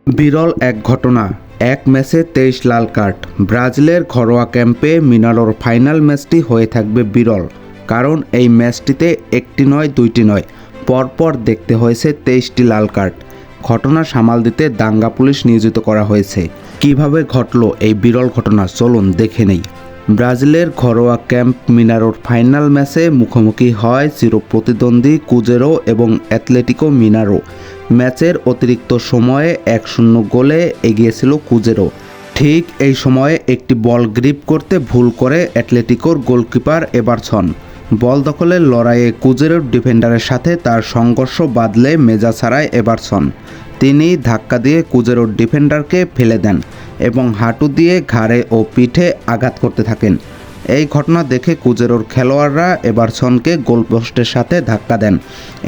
বিরল এক ঘটনা, এক ম্যাচে 23 লাল কার্ড। ব্রাজিলের ঘরোয়া ক্যাম্পে মিনারোর ফাইনাল ম্যাচটি হয়ে থাকবে বিরল, কারণ এই ম্যাচটিতে একটি নয় দুইটি নয়, পরপর দেখতে হয়েছে 23টি লাল কার্ড। ঘটনা সামাল দিতে দাঙ্গা পুলিশ নিয়োজিত করা হয়েছে। কিভাবে ঘটলো এই বিরল ঘটনা, চলুন দেখে নেই। ব্রাজিলের ঘরোয়া ক্যাম্প মিনারোর ফাইনাল ম্যাচে মুখোমুখি হয় চিরপ্রতিদ্বন্দ্বী কুজেরো এবং অ্যাথলেটিকো মিনারো। ম্যাচের অতিরিক্ত সময়ে 1-0 গোলে এগিয়েছিল কুজেরো। ঠিক এই সময়ে একটি বল গ্রিপ করতে ভুল করে অ্যাথলেটিকোর গোলকিপার এভারসন। বল দখলের লড়াইয়ে কুজেরোর ডিফেন্ডারের সাথে তার সংঘর্ষ বাঁধলে মেজাজ হারায় এভারসন। তিনি ধাক্কা দিয়ে কুজেরোর ডিফেন্ডারকে ফেলে দেন এবং হাঁটু দিয়ে ঘাড়ে ও পিঠে আঘাত করতে থাকেন। এই ঘটনা দেখে কুজেরোর খেলোয়াড়রা এভারসনকে গোলপোস্টের সাথে ধাক্কা দেন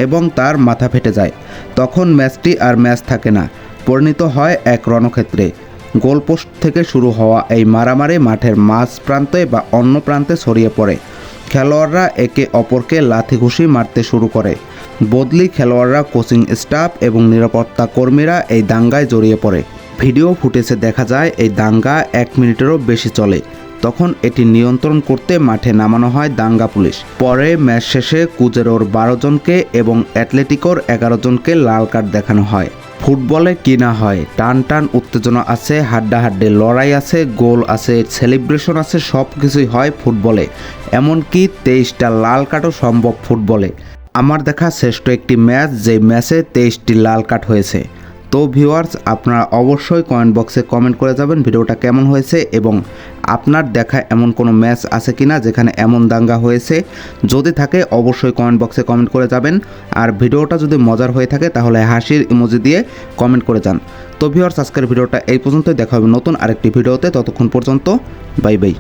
এবং তার মাথা ফেটে যায়। তখন ম্যাচটি আর ম্যাচ থাকে না, পরিণত হয় এক রণক্ষেত্রে। গোলপোস্ট থেকে শুরু হওয়া এই মারামারি মাঠের মাঝ প্রান্তে বা অন্য প্রান্তে ছড়িয়ে পড়ে। খেলোয়াড়রা একে অপরকে লাথি ঘুষি মারতে শুরু করে। বদলি খেলোয়াড়রা, কোচিং স্টাফ এবং নিরাপত্তা কর্মীরা এই দাঙ্গায় জড়িয়ে পড়ে। ভিডিও ফুটেজে দেখা যায় এই দাঙ্গা 1 মিনিটেরও বেশি চলে। তখন এটি নিয়ন্ত্রণ করতে মাঠে নামানো হয় দাঙ্গা পুলিশ। পরে ম্যাচ শেষে কুজেরোর 12 জনকে এবং অ্যাথলেটিকোর 11 জনকে লাল কার্ড দেখানো হয়। ফুটবলে কি না হয়, টান টান উত্তেজনা আছে, হাড্ডাহাড্ডি লড়াই আছে, গোল আছে, সেলিব্রেশন আছে, সব কিছুই হয় ফুটবলে। এমনকি 23টা লাল কার্ডও সম্ভব ফুটবলে। আমার দেখা শ্রেষ্ঠ একটি ম্যাচ, যে ম্যাচে 23টি লাল কার্ড হয়েছে। তো ভিউয়ার্স, আপনারা অবশ্যই কমেন্ট বক্সে কমেন্ট করে যাবেন ভিডিওটা কেমন হয়েছে এবং আপনার দেখা এমন কোনো ম্যাচ আছে কিনা যেখানে এমন দাঙ্গা হয়েছে। যদি থাকে অবশ্যই কমেন্ট বক্সে কমেন্ট করে যাবেন। আর ভিডিওটা যদি মজার হয়ে থাকে তাহলে হাসির ইমোজি দিয়ে কমেন্ট করে যান। তো ভিউয়ার্স, আজকের ভিডিওটা এই পর্যন্তই। দেখা হবে নতুন আরেকটি ভিডিওতে। ততক্ষণ পর্যন্ত বাই বাই।